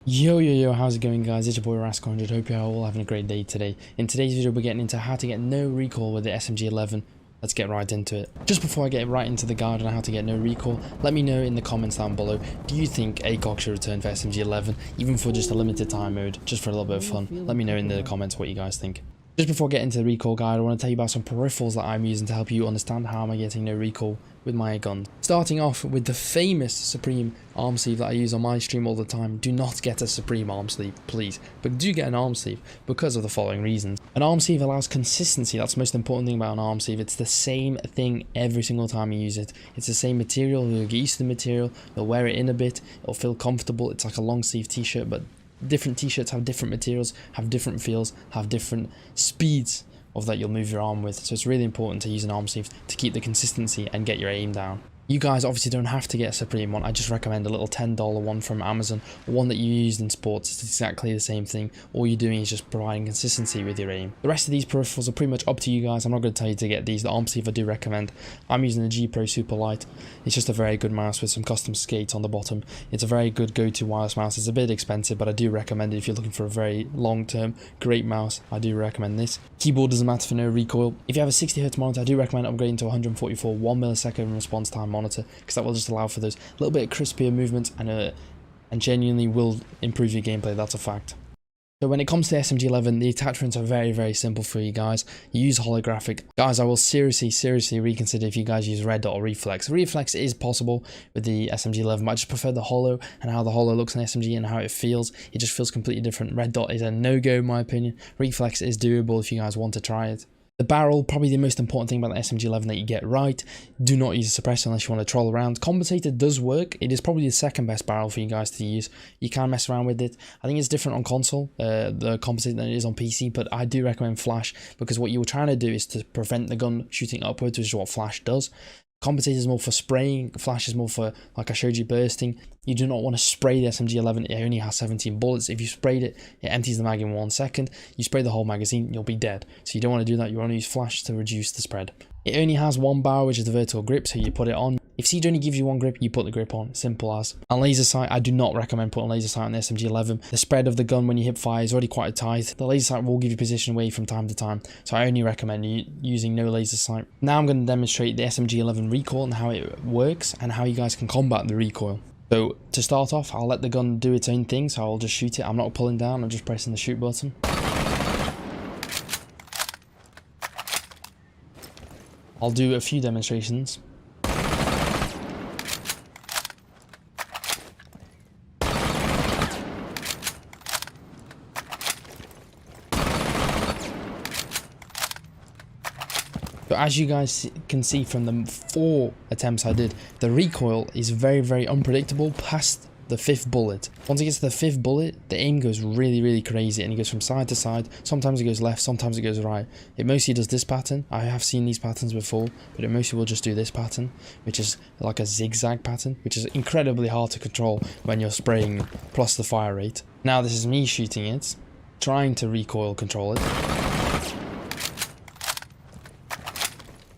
Yo, how's it going guys? It's your boy Rask100. Hope you're all having a great day today. In today's video we're getting into how to get no recoil with the SMG11. Let's get right into it. Just before I get right into the guide on how to get no recoil, let me know in the comments down below, do you think ACOG should return for SMG11, even for just a limited time mode, just for a little bit of fun? Let me know in the comments what you guys think. Just before getting into the recoil guide, I want to tell you about some peripherals that I'm using to help you understand how am I getting no recoil with my gun. Starting off with the famous Supreme arm sleeve that I use on my stream all the time. Do not get a Supreme arm sleeve, please, but do get an arm sleeve because of the following reasons. An arm sleeve allows consistency. That's the most important thing about an arm sleeve. It's the same thing every single time you use it. It's the same material. You'll get used to the material, you'll wear it in a bit, it'll feel comfortable. It's like a long sleeve t-shirt, but different t-shirts have different materials, have different feels, have different speeds of that you'll move your arm with. So it's really important to use an arm sleeve to keep the consistency and get your aim down. You guys obviously don't have to get a Supreme one. I just recommend a little $10 one from Amazon, one that you used in sports. It's exactly the same thing. All you're doing is just providing consistency with your aim. The rest of these peripherals are pretty much up to you guys. I'm not going to tell you to get these. The arm sleeve I do recommend. I'm using the G Pro Super Light. It's just a very good mouse with some custom skates on the bottom. It's a very good go-to wireless mouse. It's a bit expensive, but I do recommend it if you're looking for a very long-term great mouse. I do recommend this. Keyboard doesn't matter for no recoil. If you have a 60Hz monitor, I do recommend upgrading to 144 1 millisecond response time monitor, because that will just allow for those little bit crispier movements and genuinely will improve your gameplay. That's a fact. So when it comes to SMG11, the attachments are very simple for you guys. You use holographic. Guys, I will seriously reconsider if you guys use red dot or reflex. Reflex is possible with the SMG11, but I just prefer the holo and how the holo looks in SMG and how it feels. It just feels completely different. Red dot is a no-go in my opinion. Reflex is doable if you guys want to try it. The barrel, probably the most important thing about the SMG11 that you get right. Do not use a suppressor unless you want to troll around. Compensator does work. It is probably the second best barrel for you guys to use. You can mess around with it. I think it's different on console, the compensator, than it is on PC, but I do recommend flash, because what you're trying to do is to prevent the gun shooting upwards, which is what flash does. Compensator is more for spraying, flash is more for, like I showed you, bursting. You do not want to spray the SMG11, it only has 17 bullets. If you sprayed it, it empties the mag in 1 second. You spray the whole magazine, you'll be dead. So you don't want to do that, you want to use flash to reduce the spread. It only has one barrel, which is the vertical grip, so you put it on. If Siege only gives you one grip, you put the grip on, simple as. And laser sight, I do not recommend putting laser sight on the SMG11. The spread of the gun when you hip fire is already quite tight. The laser sight will give you position away from time to time, so I only recommend using no laser sight. Now I'm going to demonstrate the SMG11 recoil and how it works and how you guys can combat the recoil. So to start off, I'll let the gun do its own thing, so I'll just shoot it. I'm not pulling down, I'm just pressing the shoot button. I'll do a few demonstrations. But as you guys can see from the 4 attempts I did, the recoil is very unpredictable past the 5th bullet. Once it gets to the 5th bullet, the aim goes really crazy, and it goes from side to side. Sometimes it goes left, sometimes it goes right. It mostly does this pattern. I have seen these patterns before, but it mostly will just do this pattern, which is like a zigzag pattern, which is incredibly hard to control when you're spraying plus the fire rate. Now this is me shooting it, trying to recoil control it.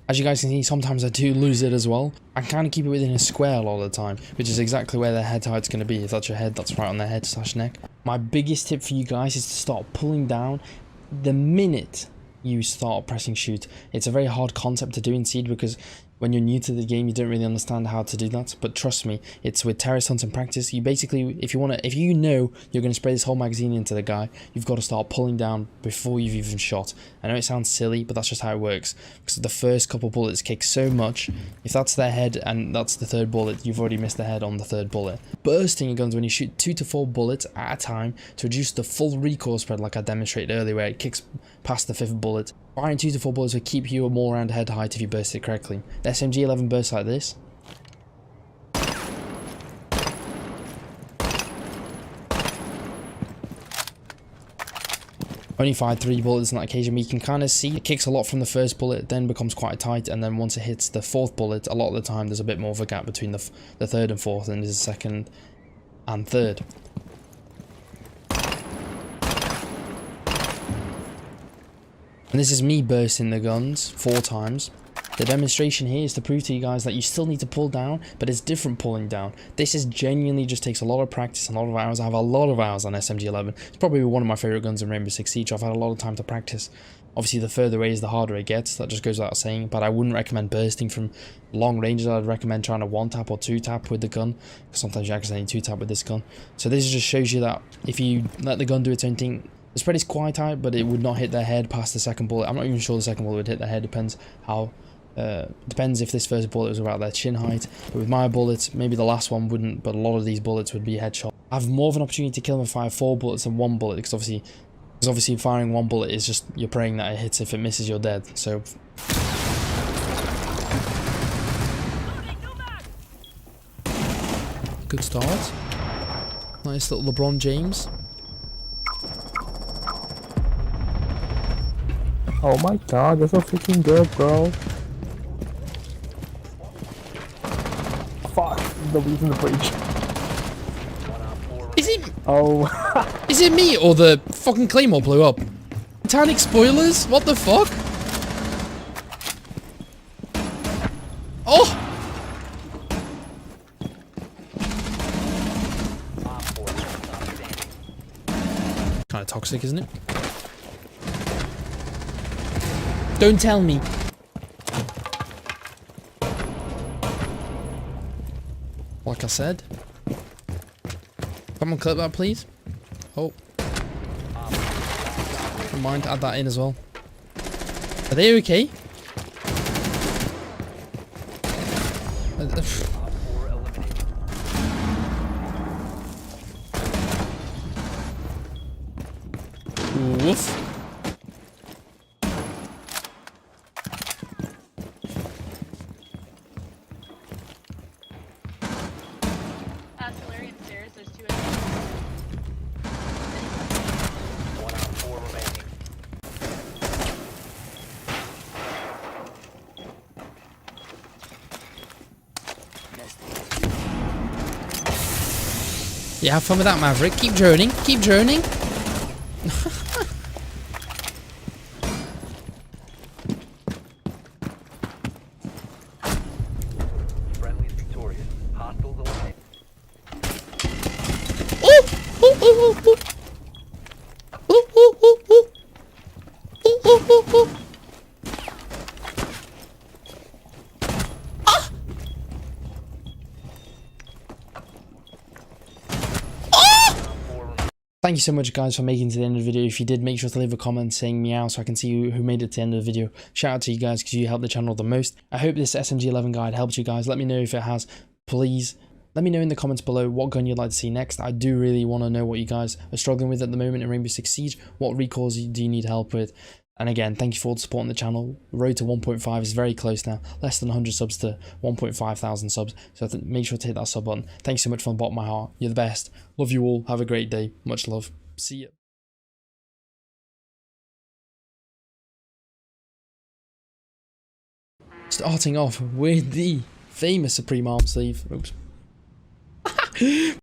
As you guys can see, sometimes I do lose it as well. I kind of keep it within a square a lot of the time, which is exactly where their head height's going to be. If that's your head, that's right on their head / neck. My biggest tip for you guys is to start pulling down the minute you start pressing shoot. It's a very hard concept to do in Siege, because when you're new to the game, you don't really understand how to do that. But trust me, it's with terrorist hunts and practice. You basically, if you know you're going to spray this whole magazine into the guy, you've got to start pulling down before you've even shot. I know it sounds silly, but that's just how it works. Because the first couple bullets kick so much. If that's their head and that's the 3rd bullet, you've already missed the head on the 3rd bullet. Bursting your guns when you shoot 2 to 4 bullets at a time to reduce the full recoil spread, like I demonstrated earlier, where it kicks past the 5th bullet. Firing 2 to 4 bullets will keep you more around head height if you burst it correctly. The SMG11 bursts like this. Only fired 3 bullets on that occasion, but you can kind of see it kicks a lot from the 1st bullet, then becomes quite tight, and then once it hits the 4th bullet, a lot of the time there's a bit more of a gap between the 3rd and 4th, and there's the 2nd and 3rd. And this is me bursting the guns 4 times. The demonstration here is to prove to you guys that you still need to pull down, but it's different pulling down. This is genuinely just takes a lot of practice, a lot of hours. I have a lot of hours on SMG11. It's probably one of my favorite guns in Rainbow Six Siege. I've had a lot of time to practice. Obviously, the further away is the harder it gets. That just goes without saying. But I wouldn't recommend bursting from long ranges. I'd recommend trying to 1-tap or 2-tap with the gun. Sometimes you accidentally 2-tap with this gun. So this just shows you that if you let the gun do its own thing, the spread is quite tight, but it would not hit their head past the second bullet. I'm not even sure the second bullet would hit their head. Depends how. Depends if this first bullet was about their chin height. But with my bullets, maybe the last one wouldn't, but a lot of these bullets would be headshot. I have more of an opportunity to kill them if I fire 4 bullets than 1 bullet, because obviously firing 1 bullet is just, you're praying that it hits. If it misses, you're dead. So good start. Nice little LeBron James. Oh my god, you're so freaking good, bro. Fuck, nobody's in the breach. Is it? Oh. Is it me or the fucking Claymore blew up? Titanic spoilers? What the fuck? Oh! Kind of toxic, isn't it? Don't tell me. Like I said. Come on, clip that, please. Oh. Never mind, add that in as well. Are they okay? Woof. There's 2 1 on 4 remaining. Yeah, have fun with that, Maverick. Keep droning. Keep droning. Friendly's victorious. Hostiles eliminated. Thank you so much, guys, for making it to the end of the video. If you did, make sure to leave a comment saying meow so I can see who made it to the end of the video. Shout out to you guys because you helped the channel the most. I hope this SMG11 guide helped you guys. Let me know if it has. Please let me know in the comments below what gun you'd like to see next. I do really want to know what you guys are struggling with at the moment in Rainbow Six Siege. What recoils do you need help with? And again, thank you for all the support on the channel. Road to 1.5 is very close now. Less than 100 subs to 1.5 thousand subs. So make sure to hit that sub button. Thanks so much from the bottom of my heart. You're the best. Love you all. Have a great day. Much love. See ya. Starting off with the famous Supreme Arm Sleeve. Oops.